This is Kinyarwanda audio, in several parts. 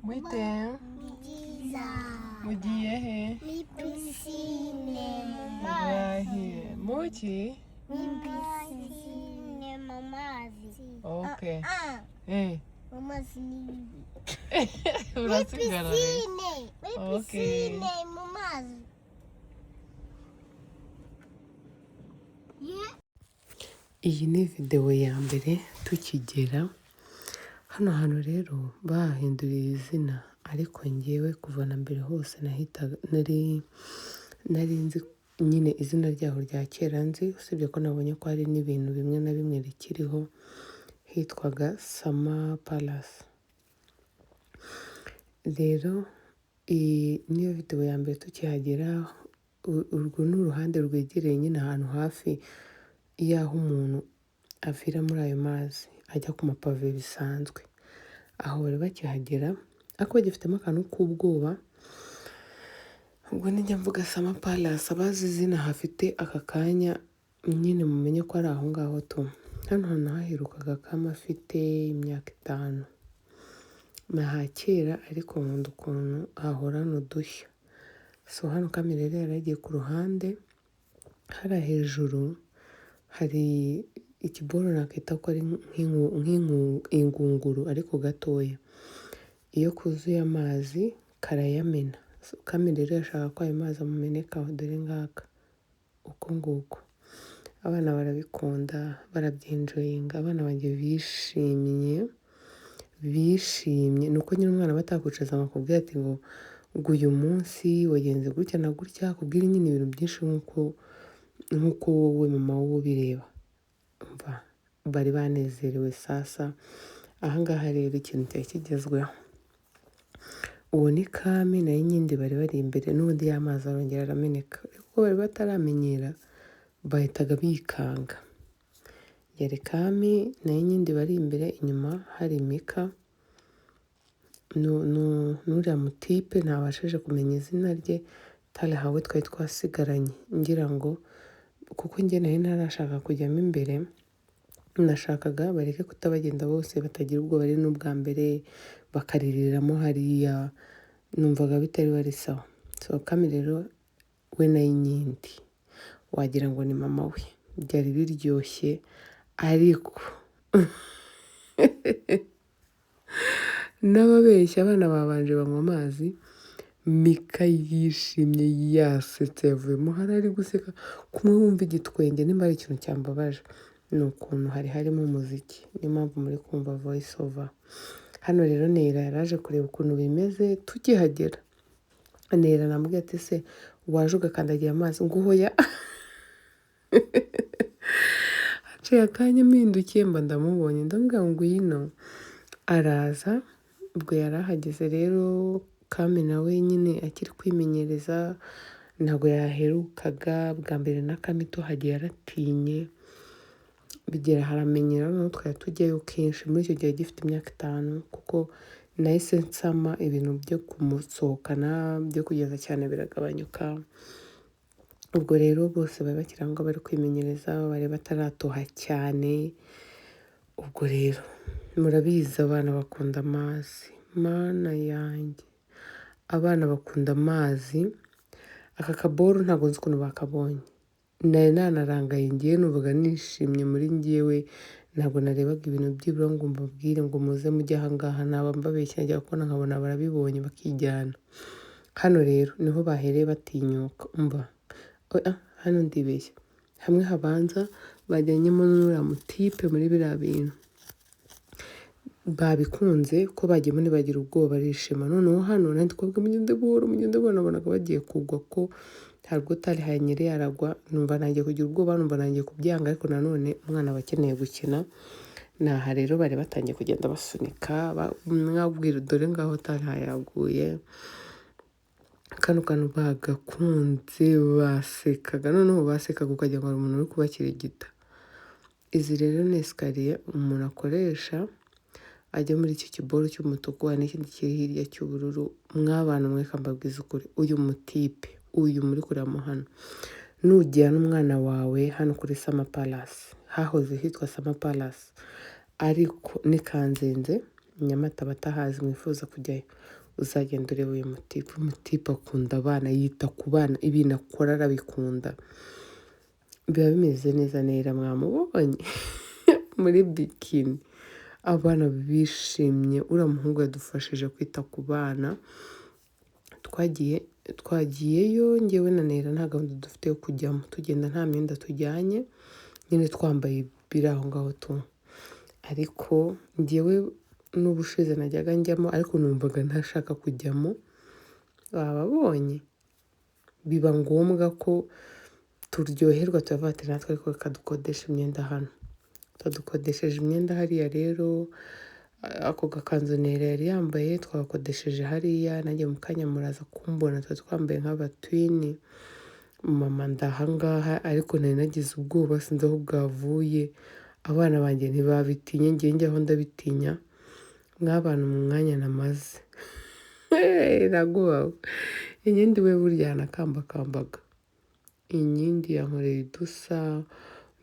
Mwite. Mugiye he? Muri piscine mu Murahiye. Muki? piscine mu mazi. Okay. Mu mazi n'ibi. Urasigara. Muri piscine mu mazi. Iyi ni video ya mbere tukigera hano hantu rero bahinduriye izina, ariko ngewe kuva na mbere hose nahitaga nari nzi nyine izina ryaho rya kera nzi, usibye ko nabonye ko hari n'ibintu bimwe na bimwe rikiriho, hitwaga Summer Palace. Rero iyi niyo video ya mbere tukihagera. Urwo ni uruhande rwegereye nyine ahantu hafi y'aho umuntu avira muri ayo mazi ajya ku mapave bisanzwe. Aho bari bakihagera ariko bagifitemo akantu k'ubwoba. Ubwo nijya mvuga Summer Palace, abazi izina hafite aka kanya nyine mumenye ko ari aho ngaho tu. Hano hantu haherukaga kama afite imyaka 5. Nahakera ariko nkunda ukuntu hahorana udushya. So hano kamera rero yaragiye ku ruhande, hariya hejuru hari ikiboro nakita ko ari nk'ingunguru ariko gatoya. Iyo kuzuye amazi karayamena. So kamera rero yashaka ko ayo mazi amumenekaho, dore ngaka uko nguko. Abana barabikunda, barabyinjoyinga. Abana banjye bishimye. Nuko nyine umwana batakwicaza bakubwira ati ngo uyu munsi wagenze gutya na gutya, kubwira nyine ibintu byinshi nk'uko wowe mama wowe ubireba. Bari banezerewe sasa. Ahangaha rero ikintu cyari kigezweho, uwo ni kami nayo nyindi bari bari imbere, n'ubundi y'amazi arongera arameneka. Kuko bari bataramenyera bahitaga bikanga. Yari kami nayo nyindi bari imbere, inyuma hari Mika n'uriya mutipe ntabashije kumenya izina rye, hawe twari twasigaranye ngira ngo, kuko njye nari ntarashaka kujyamo imbere. Nashakaga bareke kutabagenda bose, batagira ubwo bari n'ubwa mbere bakaririramo hariya, numvaga bitari bari sawa. So kami rero we nayo nyindi wagira ngo ni mama we. Byari biryoshye ariko n'ababeshya abana babanje banywa amazi. Mika yishimye yasetse, yavuyemo ari guseka, kumwe wumva igitwenge. Nimba ari ikintu cyambabaje ni ukuntu hari harimo umuziki, niyo mpamvu muri kumva voice over. Hano rero Nera yaraje kureba ukuntu bimeze tukihagera. Nera namubwiye ati se waje ugakandagira amazi? Ngo hoya. Haciye akanya mpindukiye mba ndamubonye, ndamubwira ngo ngwino. Araza. Ubwo yari ahageze rero, kami nawe nyine akiri kwimenyereza, ntabwo yaherukaga bwa mbere na kami tuhagiye yaratinye. Bigera haramenyera, noneho twari tujyayo kenshi. Muri icyo gihe gifite imyaka 5, kuko nahise nsama ibintu byo kumusohokana byo kugeza cyane biragabanyuka. Ubwo rero bose bari bakiri aho ngaho bari kwimenyereza, bari bataratoha cyane. Ubwo rero murabizi abana bakunda amazi, mana yanjye, abana bakunda amazi. Aka kaboro ntabwo nzi ukuntu bakabonye. Nari nanarangaye ngewe, numvaga nishimye muri ngewe. Ntabwo narebaga ibintu by'ibura ngo mbabwire ngo muze mujye ahangaha, naba mbabeshya njya kubona nkabona barabibonye bakijyana. Hano rero niho bahereye batinyuka. Hano ndibeshya. Hamwe habanza bajyanyemo n'uriya mutipe muri biriya bintu. Babikunze ko bagiyemo ntibagira ubwoba, barishima. Noneho hano nandi kubwa mugende buhoro nabonaga bagiye kugwa, ko ntabwo utari hanyere yaragwa. Numva nangiye kugira ubwoba, numva nangiye kubyanga, ariko nanone umwana aba akeneye gukina. Naha rero bari batangiye kugenda basunika, mwabwira dore ngaho utari hayaguye. Kano kantu bagakunze, basekaga. Noneho basekaga ukagira ngo hari umuntu uri kubakirigita. Izi rero ni esikariye umuntu akoresha ajya muri iki kiboro cy'umutuku, hari n'ikindi kiri hirya cy'ubururu. Mwabana mwe kambabwiza ukuri, uyu mutipe uyu muri kuramo hano, nujyana umwana wawe hano kuri Summer Palace, hahoze hitwa Summer Palace, ariko ni Kanzenze, Nyamata batahazi mwifuza kujyayo uzagenda ureba uyu mutipe akunda abana, yita ku bana, ibintu akora arabikunda, biba bimeze neza. Nera mwamubonye muri bikini, abana bishimye, uriya muhungu yadufashije kwita ku bana. Twagiyeyo ngewe na Nera nta gahunda dufite yo kujyamo, tugenda nta myenda tujyanye, nyine twambaye biri aho ngaho tu. Ariko ngewe n'ubushize najyaga njyamo ariko numvaga ntashaka kujyamo, bababonye biba ngombwa ko turyoherwa, turavuga ati natwe ariko reka dukodeshe imyenda hano. Twadukodesheje imyenda hariya rero, ako gakanzu Nera yari yambaye twagakodesheje hariya, nanjye mu kanya muraza kumbona twambaye nk'abatwini, mama ndahangaha, ariko nari nagize ubwoba sinzi aho bwavuye. Abana banjye ntibabitinye, ngiye njyaho ndabitinya, mwabana mu mwanya namaze nagubawe. Inkindi we burya yanakambakambaga, inkindi yankoreye udusa,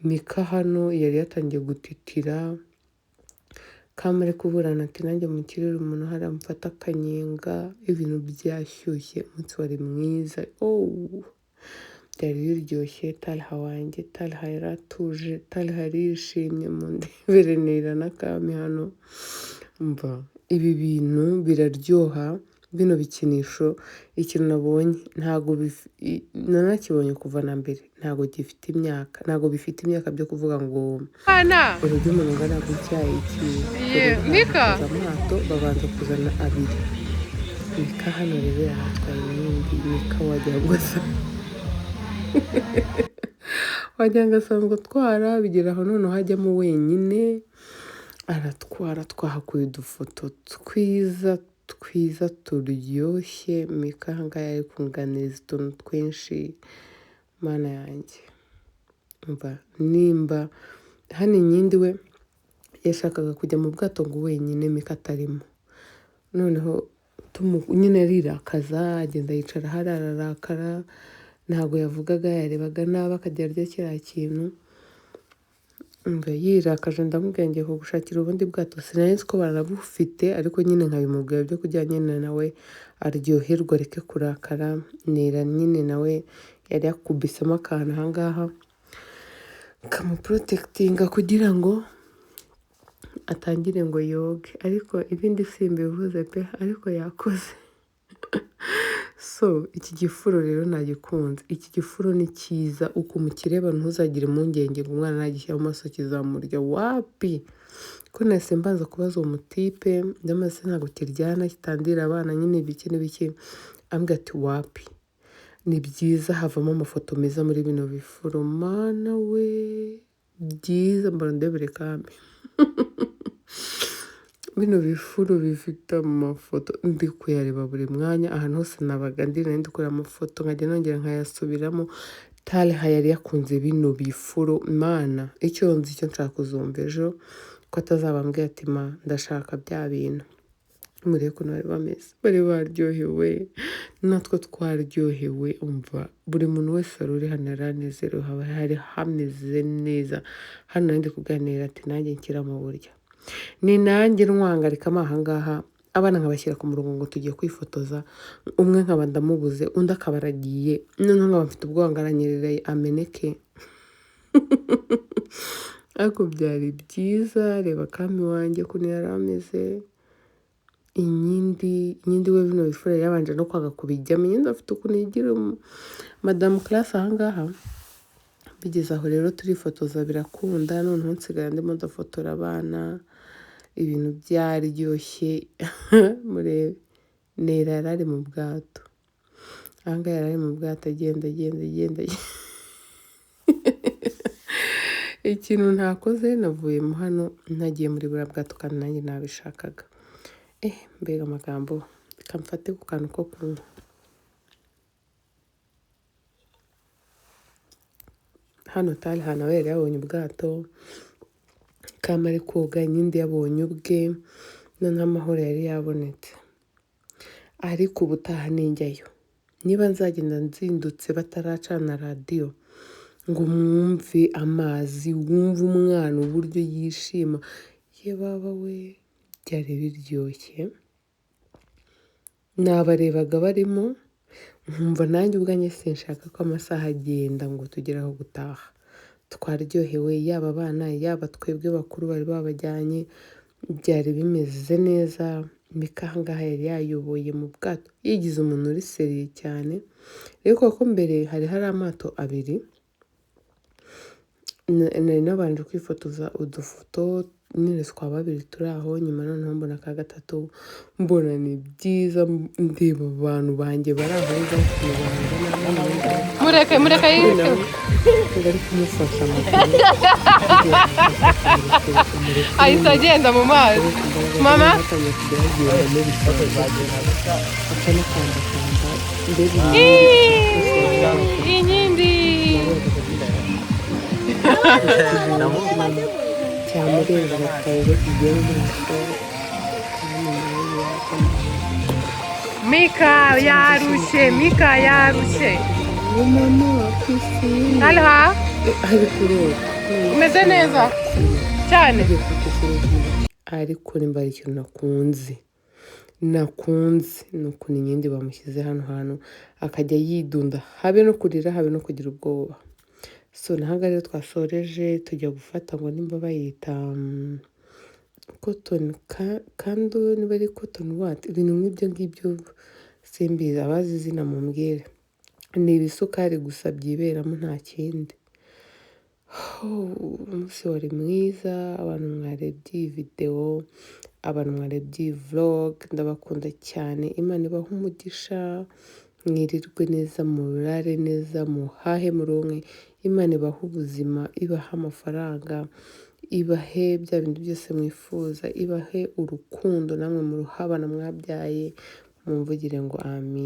Mika hano yari yatangiye gutitira, kamare kuburana ati nanjye mu kirere umuntu hari amufata akanyenga, ibintu byashyushye, umunsi wari mwiza, byari biryoshye. Talha wanjye, Talha yaratuje, Talha yarishimye, mu ndebere Nera na Kami hano. Mva ibi bintu biraryoha, bino bikinisho, ikintu nabonye ntago nanakibonye kuva na mbere, ntago gifite imyaka, ntago bifite imyaka byo kuvuga ngo urujya umuntu ungana gutya Mika amato babanza kuzana abiri. Mika hano rero yahatwaye ibindi, Mika wagira ngo wagira ngo asanzwe atwara, bigera aho noneho hajyamo wenyine aratwara. Twahakuye udufoto twiza turyoshye, Mika ahangaha yari kunganiza utuntu twinshi, mana yanjye. Mba nimba hano inkindi we yashakaga kujya mu bwato ngo wenyine Mika atarimo, noneho nyine arirakaza, agenda yicara hari ararakara, ntabwo yavugaga, yarebaga nabi akajya arya kiriya kintu. Mba yirakaje, ndamubwira ngiye kugushakira ubundi bwato, sinari nzi ko baranabufite, ariko nyine nkabimubwira byo kujya nyine nawe aryoherwa areke kurakara. Nera nyine nawe yari yakubisemo akantu ahangaha kamuprotekitinga kugira ngo atangire ngo yoge, ariko ibindi simbivuze pe, ariko yakoze. So iki gifuro rero nagikunze, iki gifuro ni cyiza, uko mukireba ntuzagire impungenge ngo umwana nagishyira mu maso kizamurya, wapi. Ko nahise mbanza kubaza uwo mutipe, ndamaze ntabwo kiryana kitandira abana nyine ibiki n'ibiki, ambwira ati wapi, ni byiza, havamo amafoto meza muri bino bifuro, mana we byiza, mbona ndebere Kami bino bifuro bifite amafoto, ndi kuyareba buri mwanya, ahantu hose nabaga ndi nari ndikora amafoto nkajya nongera nkayasubiramo. Talha yari yakunze bino bifuro, mana icyo nzi icyo nshaka kuzumva ejo, ko atazabambwira ati ma ndashaka bya bintu. Murebe ukuntu bari bameze, bari baryohewe, natwe twaryohewe. Umva buri muntu wese wari uri hano yari anezerewe, haba hari hameze neza. Hano nari ndi kuganira ati nanjye nshyira mu buryo, ni nanjye ntwangarikamo ahangaha, abana nkabashyira ku murongo ngo tugiye kwifotoza, umwe nkaba ndamubuze, undi akaba aragiye, noneho nkaba mfite ubwoba ngo aranyerera ameneke. Ariko byari byiza. Reba Kami wanjye ukuntu yari ameze, inkindi we bino bifuro yabanje no kwanga kubijyamo, inkindi afite ukuntu yigira madamu classe ahangaha. Bigeze aho rero turifotoza birakunda, noneho nsigara ndimo ndafotora abana, ibintu byaryoshye. Murebe Nera yari ari mu bwato, ahangaha yari ari mu bwato agenda ikintu ntakoze, navuyemo hano ntagiye muri buriya bwato kandi nanjye nabishakaga. Mbega amagambo, kamfate ku kantu ko kunywa. Hano Talha nawe yari yabonye ubwato, Kami ari koga, inkindi yabonye ubwe, noneho amahoro yari yabonetse. Ariko ubutaha ninjyayo, niba nzagenda nzindutse bataracana radiyo ngo mwumve amazi, wumve umwana uburyo yishima, ye baba we byari biryoshye, nabarebaga barimo nkumva nanjye ubwanjye sinshaka ko amasaha agenda ngo tugere aho gutaha, twaryohewe yaba abana yaba twebwe bakuru bari babajyanye, byari bimeze neza. Mika aha ngaha yari yayoboye mu bwato yigize umuntu uri seriye cyane, rero kuko mbere hari amato abiri, nari nabanje kwifotoza udufoto nyine twa babiri turi aho, nyuma noneho mbona aka gatatu, mbona ni byiza, ndeba abantu banjye bari aho ngaho ukuntu bangana, mureka yireke bari kumufasha ahita agenda mu mazi. Mama inkindi cyamurenza bakaza kigiye mu maso. Mika yarushye. Mama piscine Halo, ari kuroga, umeze neza cyane. ariko nimba ari ikintu nakunze ni ukuntu inkindi bamushyize hano hantu akajya yidunda, habe no kurira habe no kugira ubwoba. So nahaga rero twasoreje tujya gufata ngo nimba bayita cotton kandi niba ari cotton what, ibintu nk'ibyo ngibyo simbizi, abazi izina mumbwire. Ni ibisukari gusa byiberamo nta kindi. Umunsi wari mwiza, abantu mwarebye iyi video, abantu mwarebye iyi vlog, ndabakunda cyane. Imana ibahe umugisha, mwirirwe neza, murare neza, muhahe muronke. Imana ibahe ubuzima, ibahe amafaranga, ibahe bya bintu byose mwifuza, ibahe urukundo namwe muruhabana mwabyaye, mumvugire ngo amin.